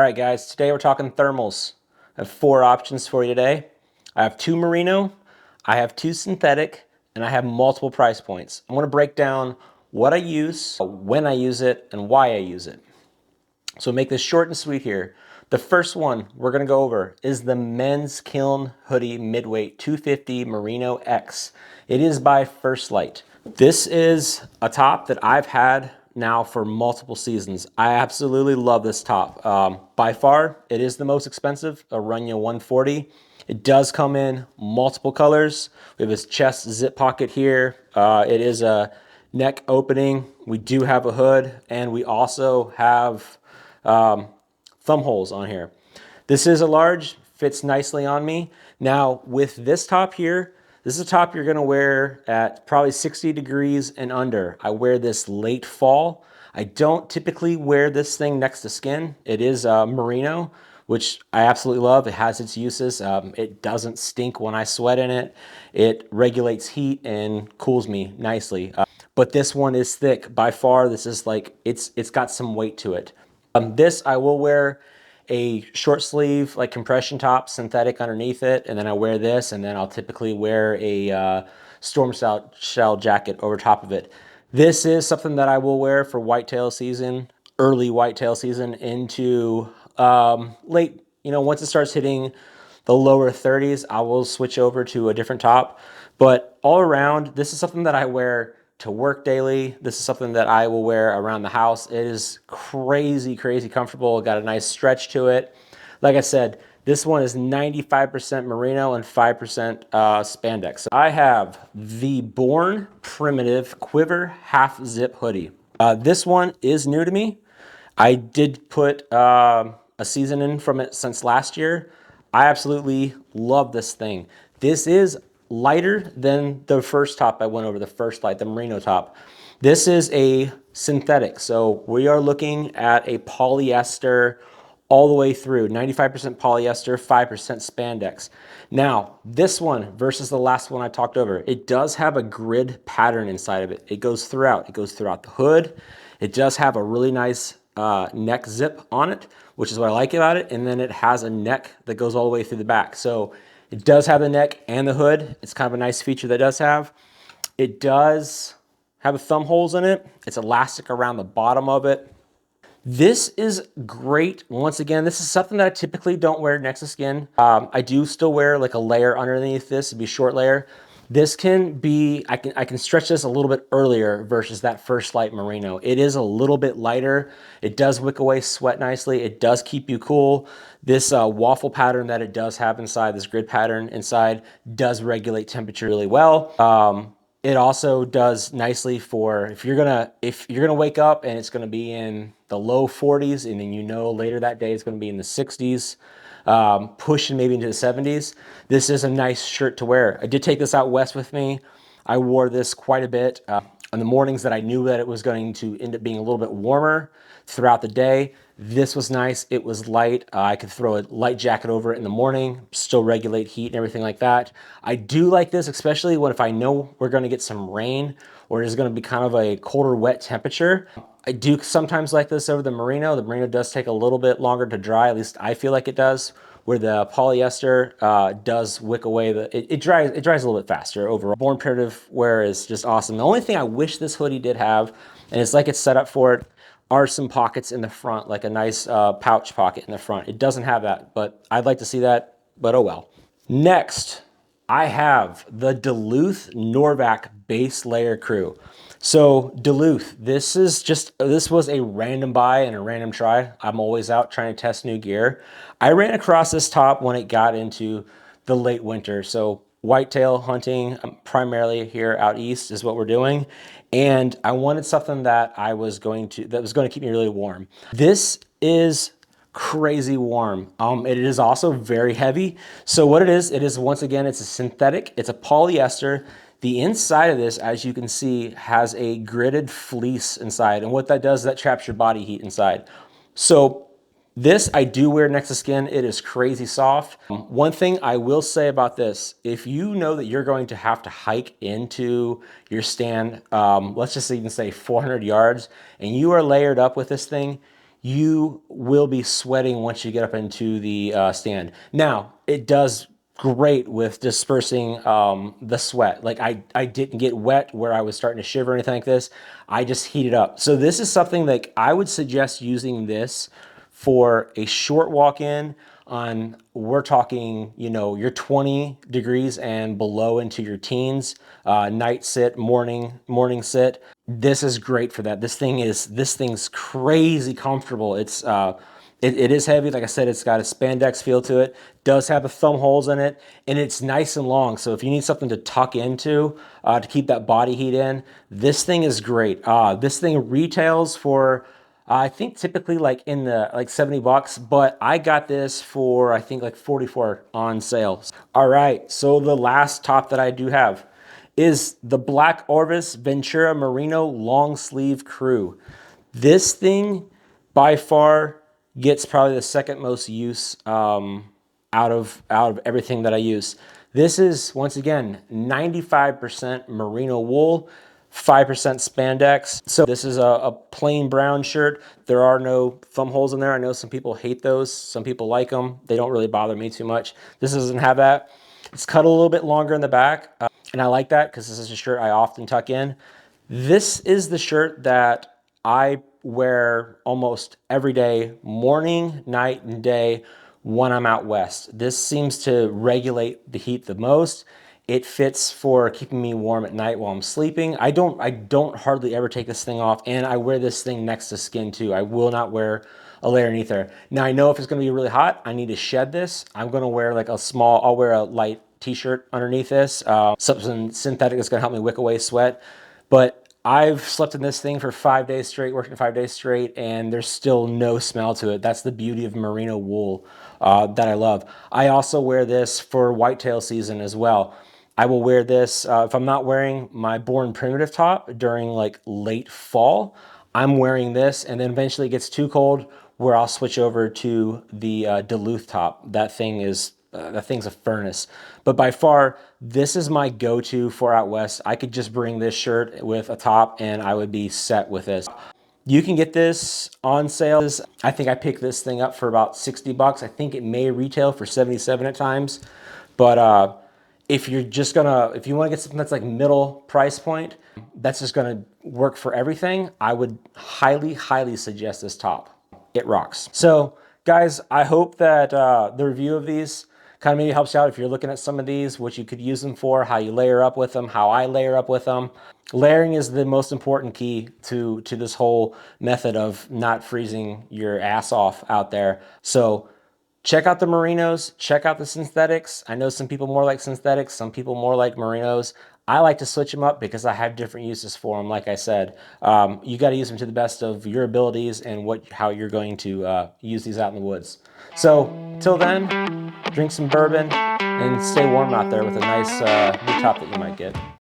right, guys, today we're talking thermals. I have 4 options for you today. I have 2 merino, I have 2 synthetic, and I have multiple price points. I'm going to break down what I use, when I use it, and why I use it. So make this short and sweet here. The first one we're going to go over is the men's Kiln hoodie midweight 250 Merino X. It is by First Light. This is a top that I've had now for multiple seasons. I absolutely love this top. By far, it is the most expensive, a Runya 140. It does come in multiple colors. We have this chest zip pocket here. It is a neck opening. We do have a hood, and we also have thumb holes on here. This is a large, fits nicely on me. Now with this top here, this is a top you're gonna wear at probably 60 degrees and under. I wear this late fall. I don't typically wear this thing next to skin. It is merino, which I absolutely love. It has its uses. It doesn't stink when I sweat in it. It regulates heat and cools me nicely. But this one is thick. By far, this is like, it's got some weight to it. This I will wear a short sleeve like compression top synthetic underneath it, and then I wear this, and then I'll typically wear a storm shell jacket over top of it. This is something that I will wear for whitetail season, early whitetail season into late, once it starts hitting the lower 30s, I will switch over to a different top. But all around, this is something that I wear to work daily. This is something that I will wear around the house. It is crazy, crazy comfortable. It got a nice stretch to it. Like I said, this one is 95% merino and 5% spandex. I have the Born Primitive Quiver Half Zip Hoodie. This one is new to me. I did put a season in from it since last year. I absolutely love this thing. This is lighter than the first top I went over, the First Light, the merino top. This is a synthetic, so we are looking at a polyester all the way through, 95% polyester, 5% spandex. Now, this one versus the last one I talked over, it does have a grid pattern inside of it. It goes throughout the hood. It does have a really nice neck zip on it, which is what I like about it. And then it has a neck that goes all the way through the back. So it does have the neck and the hood. It's kind of a nice feature that it does have. It does have thumb holes in it. It's elastic around the bottom of it. This is great. Once again, this is something that I typically don't wear next to skin. I do still wear like a layer underneath this. It'd be a short layer. This can be, I can stretch this a little bit earlier versus that First Light merino. It is a little bit lighter. It does wick away sweat nicely. It does keep you cool. This waffle pattern that it does have inside, this grid pattern inside, does regulate temperature really well. It also does nicely for if you're gonna wake up and it's gonna be in the low 40s, and then later that day it's gonna be in the 60s. Pushing maybe into the 70s. This is a nice shirt to wear. I did take this out west with me. I wore this quite a bit on the mornings that I knew that it was going to end up being a little bit warmer throughout the day. This was nice. It was light. I could throw a light jacket over it in the morning, still regulate heat and everything like that. I do like this, especially if I know we're going to get some rain or there's going to be kind of a colder, wet temperature. I do sometimes like this over the merino. The merino does take a little bit longer to dry, at least I feel like it does, where the polyester does wick away. It dries a little bit faster overall. Born Primitive wear is just awesome. The only thing I wish this hoodie did have, and it's like it's set up for it, are some pockets in the front, like a nice pouch pocket in the front. It doesn't have that, but I'd like to see that, but oh well. Next, I have the Duluth Norvac Base Layer Crew. So Duluth, this was a random buy and a random try. I'm always out trying to test new gear. I ran across this top when it got into the late winter. So whitetail hunting, primarily here out east, is what we're doing. And I wanted something that was going to keep me really warm. This is crazy warm. It is also very heavy. So what it is once again, it's a synthetic, it's a polyester. The inside of this, as you can see, has a gridded fleece inside. And what that does, that traps your body heat inside. So this I do wear next to skin. It is crazy soft. One thing I will say about this, if you know that you're going to have to hike into your stand, let's just even say 400 yards, and you are layered up with this thing, you will be sweating once you get up into the stand. Now, it does great with dispersing the sweat. Like I didn't get wet where I was starting to shiver or anything like this. I just heated up. So this is something like I would suggest using this for a short walk in on, we're talking, you know, your 20 degrees and below into your teens, night sit, morning sit. This is great for that. This thing's crazy comfortable. It is heavy. Like I said, it's got a spandex feel to it. Does have the thumb holes in it, and it's nice and long. So if you need something to tuck into to keep that body heat in, this thing is great. This thing retails for I think typically like in the like 70 bucks, but I got this for I think like 44 on sale. All right, so the last top that I do have is the Black Orvis Ventura Merino Long Sleeve Crew. This thing by far gets probably the second most use out of everything that I use. This is, once again, 95% merino wool, 5% spandex. So this is a plain brown shirt. There are no thumb holes in there. I know some people hate those. Some people like them. They don't really bother me too much. This doesn't have that. It's cut a little bit longer in the back, and I like that because this is a shirt I often tuck in. This is the shirt that I wear almost every day, morning, night, and day when I'm out west. This seems to regulate the heat the most. It fits for keeping me warm at night while I'm sleeping. I don't hardly ever take this thing off, and I wear this thing next to skin too. I will not wear a layer underneath there. Now I know if it's gonna be really hot, I need to shed this. I'm gonna wear like I'll wear a light t-shirt underneath this. Something synthetic that's gonna help me wick away sweat. But I've slept in this thing for 5 days straight, working 5 days straight, and there's still no smell to it. That's the beauty of merino wool that I love. I also wear this for whitetail season as well. I will wear this if I'm not wearing my Born Primitive top during like late fall. I'm wearing this, and then eventually it gets too cold where I'll switch over to the Duluth top. That thing's a furnace. But by far, this is my go-to for out west. I could just bring this shirt with a top and I would be set with this. You can get this on sale. I think I picked this thing up for about 60 bucks. I think it may retail for 77 at times. But if you want to get something that's like middle price point, that's just gonna work for everything, I would highly, highly suggest this top. It rocks. So guys, I hope that the review of these kind of maybe helps you out if you're looking at some of these, what you could use them for, how you layer up with them, how I layer up with them. Layering is the most important key to this whole method of not freezing your ass off out there. So check out the merinos, check out the synthetics. I know some people more like synthetics, some people more like merinos. I like to switch them up because I have different uses for them. Like I said, you got to use them to the best of your abilities and how you're going to use these out in the woods. So till then, drink some bourbon and stay warm out there with a nice new top that you might get.